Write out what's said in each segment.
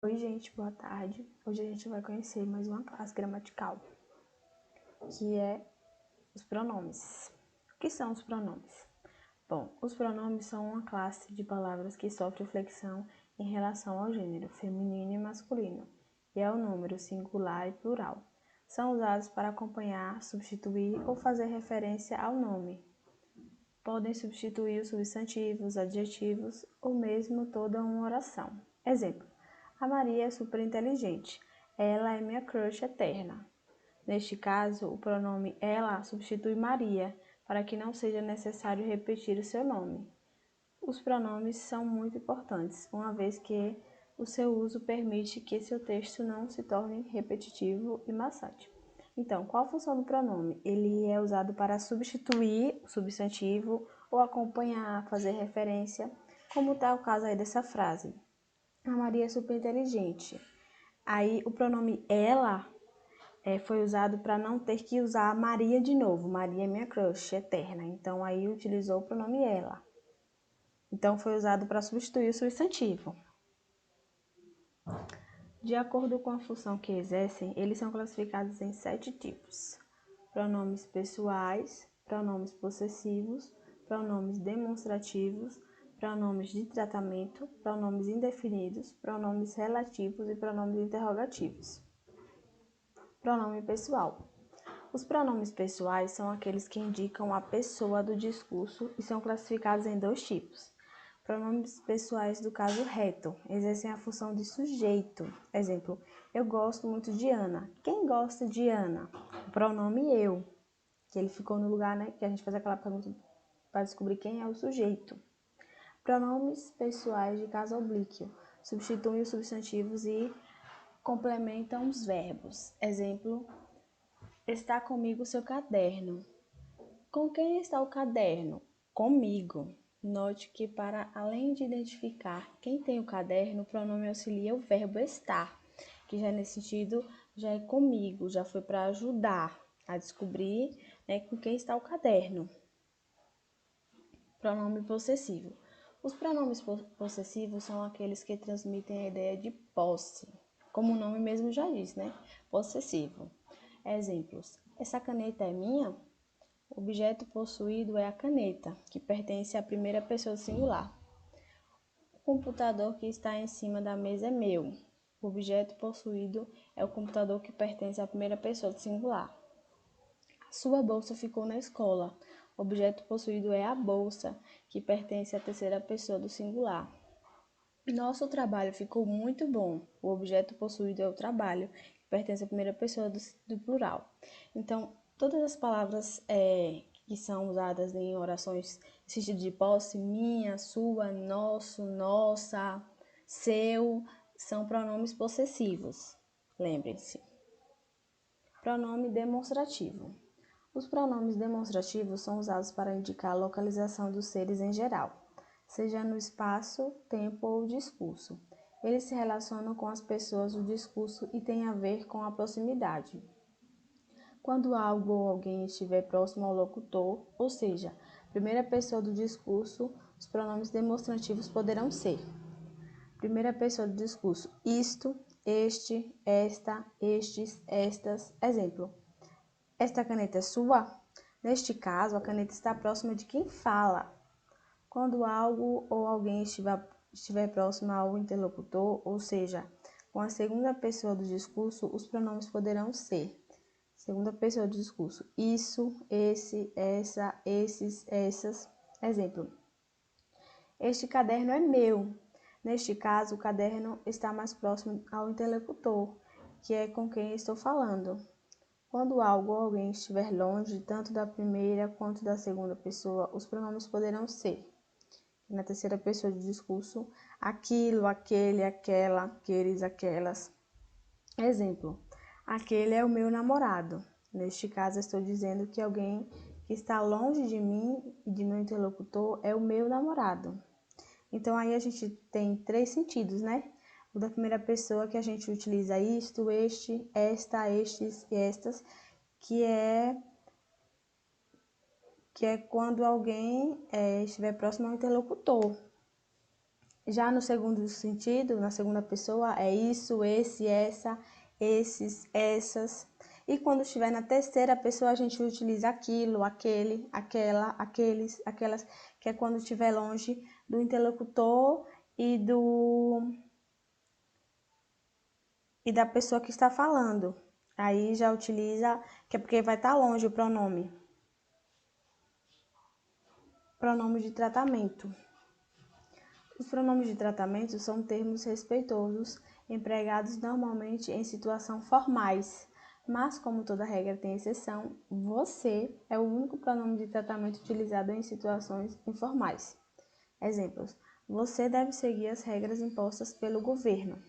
Oi, gente, boa tarde. Hoje a gente vai conhecer mais uma classe gramatical, que é os pronomes. O que são os pronomes? Bom, os pronomes são uma classe de palavras que sofre flexão em relação ao gênero feminino e masculino, e ao número singular e plural. São usados para acompanhar, substituir ou fazer referência ao nome. Podem substituir os substantivos, adjetivos ou mesmo toda uma oração. Exemplo: a Maria é super inteligente. Ela é minha crush eterna. Neste caso, o pronome ela substitui Maria, para que não seja necessário repetir o seu nome. Os pronomes são muito importantes, uma vez que o seu uso permite que seu texto não se torne repetitivo e maçante. Então, qual a função do pronome? Ele é usado para substituir o substantivo ou acompanhar, fazer referência, como está o caso aí dessa frase. A Maria é super inteligente. Aí o pronome ela foi usado para não ter que usar Maria de novo. Maria é minha crush eterna. Então aí utilizou o pronome ela. Então foi usado para substituir o substantivo. De acordo com a função que exercem, eles são classificados em 7 tipos: pronomes pessoais, pronomes possessivos, pronomes demonstrativos, pronomes de tratamento, pronomes indefinidos, pronomes relativos e pronomes interrogativos. Pronome pessoal. Os pronomes pessoais são aqueles que indicam a pessoa do discurso e são classificados em 2 tipos. Pronomes pessoais do caso reto exercem a função de sujeito. Exemplo: eu gosto muito de Ana. Quem gosta de Ana? O pronome eu, que ele ficou no lugar, né, que a gente faz aquela pergunta para descobrir quem é o sujeito. Pronomes pessoais de caso oblíquo substituem os substantivos e complementam os verbos. Exemplo: está comigo seu caderno. Com quem está o caderno? Comigo. Note que, para além de identificar quem tem o caderno, o pronome auxilia o verbo estar, que já nesse sentido já é comigo, já foi para ajudar a descobrir, né, com quem está o caderno. Pronome possessivo. Os pronomes possessivos são aqueles que transmitem a ideia de posse, como o nome mesmo já diz, né? Possessivo. Exemplos: essa caneta é minha? O objeto possuído é a caneta, que pertence à primeira pessoa singular. O computador que está em cima da mesa é meu. O objeto possuído é o computador que pertence à primeira pessoa singular. A sua bolsa ficou na escola. O objeto possuído é a bolsa, que pertence à terceira pessoa do singular. Nosso trabalho ficou muito bom. O objeto possuído é o trabalho, que pertence à primeira pessoa do plural. Então, todas as palavras que são usadas em orações no sentido de posse, minha, sua, nosso, nossa, seu, são pronomes possessivos. Lembrem-se. Pronome demonstrativo. Os pronomes demonstrativos são usados para indicar a localização dos seres em geral, seja no espaço, tempo ou discurso. Eles se relacionam com as pessoas do discurso e têm a ver com a proximidade. Quando algo ou alguém estiver próximo ao locutor, ou seja, primeira pessoa do discurso, os pronomes demonstrativos poderão ser: primeira pessoa do discurso, isto, este, esta, estes, estas. Exemplo: esta caneta é sua? Neste caso, a caneta está próxima de quem fala. Quando algo ou alguém estiver próximo ao interlocutor, ou seja, com a segunda pessoa do discurso, os pronomes poderão ser: segunda pessoa do discurso, isso, esse, essa, esses, essas. Exemplo: este caderno é meu. Neste caso, o caderno está mais próximo ao interlocutor, que é com quem estou falando. Quando algo ou alguém estiver longe, tanto da primeira quanto da segunda pessoa, os pronomes poderão ser: na terceira pessoa do discurso, aquilo, aquele, aquela, aqueles, aquelas. Exemplo: aquele é o meu namorado. Neste caso, estou dizendo que alguém que está longe de mim e de meu interlocutor é o meu namorado. Então, aí a gente tem 3 sentidos, né? O da primeira pessoa, que a gente utiliza isto, este, esta, estes e estas, que é quando alguém estiver próximo ao interlocutor. Já no segundo sentido, na segunda pessoa, é isso, esse, essa, esses, essas. E quando estiver na terceira pessoa, a gente utiliza aquilo, aquele, aquela, aqueles, aquelas, que é quando estiver longe do interlocutor e da pessoa que está falando. Aí já utiliza, que é porque vai estar longe o pronome. Pronome de tratamento. Os pronomes de tratamento são termos respeitosos empregados normalmente em situações formais, mas como toda regra tem exceção, você é o único pronome de tratamento utilizado em situações informais. Exemplos: você deve seguir as regras impostas pelo governo.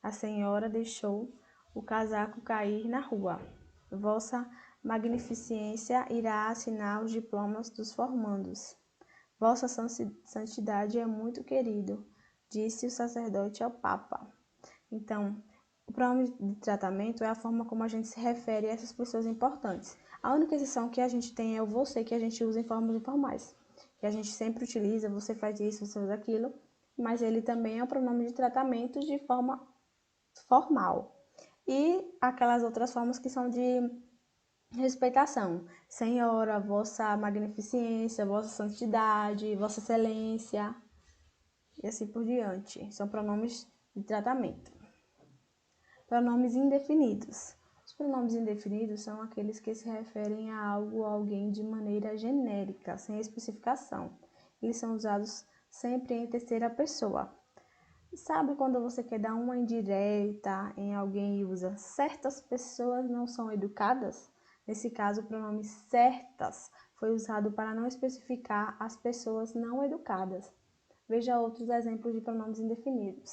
A senhora deixou o casaco cair na rua. Vossa Magnificência irá assinar os diplomas dos formandos. Vossa Santidade é muito querido, disse o sacerdote ao Papa. Então, o pronome de tratamento é a forma como a gente se refere a essas pessoas importantes. A única exceção que a gente tem é o você, que a gente usa em formas informais. Que a gente sempre utiliza, você faz isso, você faz aquilo, mas ele também é um pronome de tratamento de forma formal. E aquelas outras formas que são de respeitação. Senhora, vossa magnificência, vossa santidade, vossa excelência, e assim por diante. São pronomes de tratamento. Pronomes indefinidos. Os pronomes indefinidos são aqueles que se referem a algo ou alguém de maneira genérica, sem especificação. Eles são usados sempre em terceira pessoa. Sabe quando você quer dar uma indireta em alguém e usa certas pessoas não são educadas? Nesse caso, o pronome certas foi usado para não especificar as pessoas não educadas. Veja outros exemplos de pronomes indefinidos.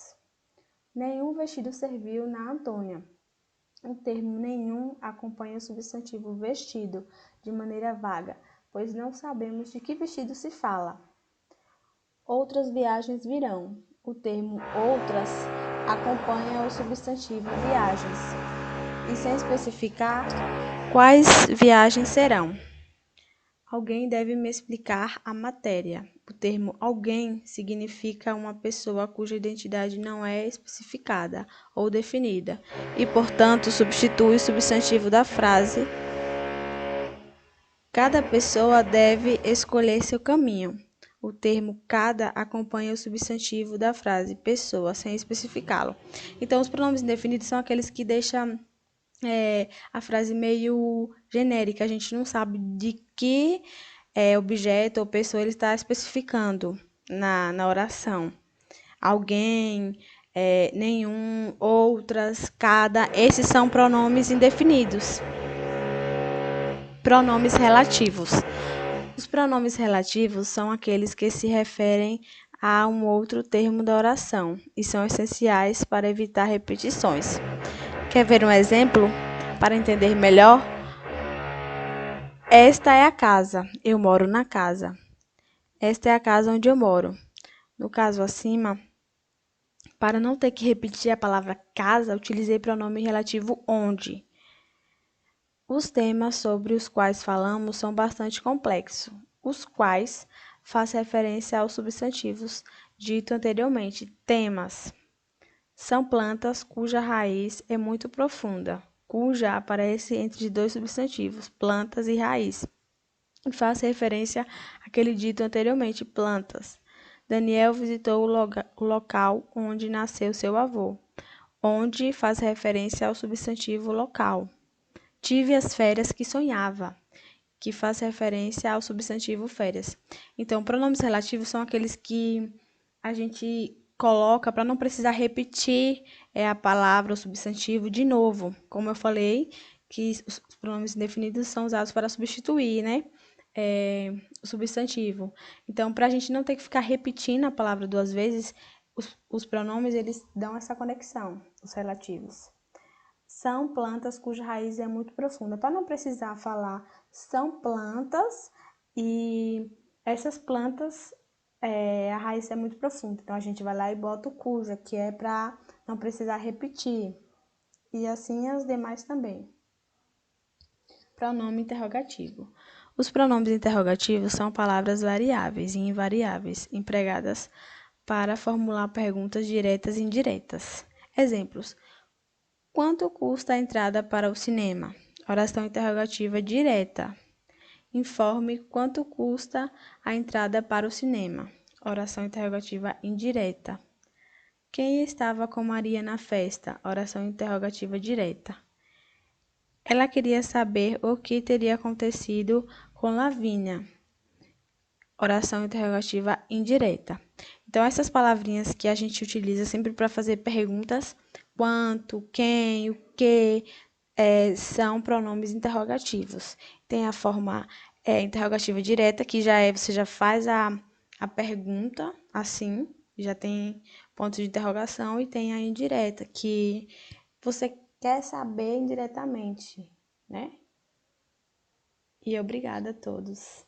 Nenhum vestido serviu na Antônia. O termo nenhum acompanha o substantivo vestido de maneira vaga, pois não sabemos de que vestido se fala. Outras viagens virão. O termo outras acompanha o substantivo viagens, e sem especificar quais viagens serão. Alguém deve me explicar a matéria. O termo alguém significa uma pessoa cuja identidade não é especificada ou definida e, portanto, substitui o substantivo da frase. Cada pessoa deve escolher seu caminho. O termo cada acompanha o substantivo da frase pessoa, sem especificá-lo. Então, os pronomes indefinidos são aqueles que deixam a frase meio genérica. A gente não sabe de que objeto ou pessoa ele está especificando na oração. Alguém, nenhum, outras, cada. Esses são pronomes indefinidos. Pronomes relativos. Os pronomes relativos são aqueles que se referem a um outro termo da oração e são essenciais para evitar repetições. Quer ver um exemplo para entender melhor? Esta é a casa, eu moro na casa. Esta é a casa onde eu moro. No caso acima, para não ter que repetir a palavra casa, utilizei o pronome relativo onde. Os temas sobre os quais falamos são bastante complexos, os quais faz referência aos substantivos dito anteriormente. Temas são plantas cuja raiz é muito profunda, cuja aparece entre dois substantivos, plantas e raiz, e faz referência àquele dito anteriormente, plantas. Daniel visitou o local onde nasceu seu avô, onde faz referência ao substantivo local. Tive as férias que sonhava, que faz referência ao substantivo férias. Então, pronomes relativos são aqueles que a gente coloca para não precisar repetir a palavra, o substantivo de novo. Como eu falei, que os pronomes indefinidos são usados para substituir, né? O substantivo. Então, para a gente não ter que ficar repetindo a palavra duas vezes, os pronomes eles dão essa conexão, os relativos. São plantas cuja raiz é muito profunda. Para não precisar falar são plantas e essas plantas, a raiz é muito profunda. Então, a gente vai lá e bota o cuja, que é para não precisar repetir. E assim as demais também. Pronome interrogativo. Os pronomes interrogativos são palavras variáveis e invariáveis, empregadas para formular perguntas diretas e indiretas. Exemplos: quanto custa a entrada para o cinema? Oração interrogativa direta. Informe quanto custa a entrada para o cinema. Oração interrogativa indireta. Quem estava com Maria na festa? Oração interrogativa direta. Ela queria saber o que teria acontecido com Lavínia. Oração interrogativa indireta. Então, essas palavrinhas que a gente utiliza sempre para fazer perguntas, quanto, quem, o que, são pronomes interrogativos. Tem a forma interrogativa direta, que você já faz a pergunta assim, já tem ponto de interrogação, e tem a indireta, que você quer saber indiretamente, né? E obrigada a todos.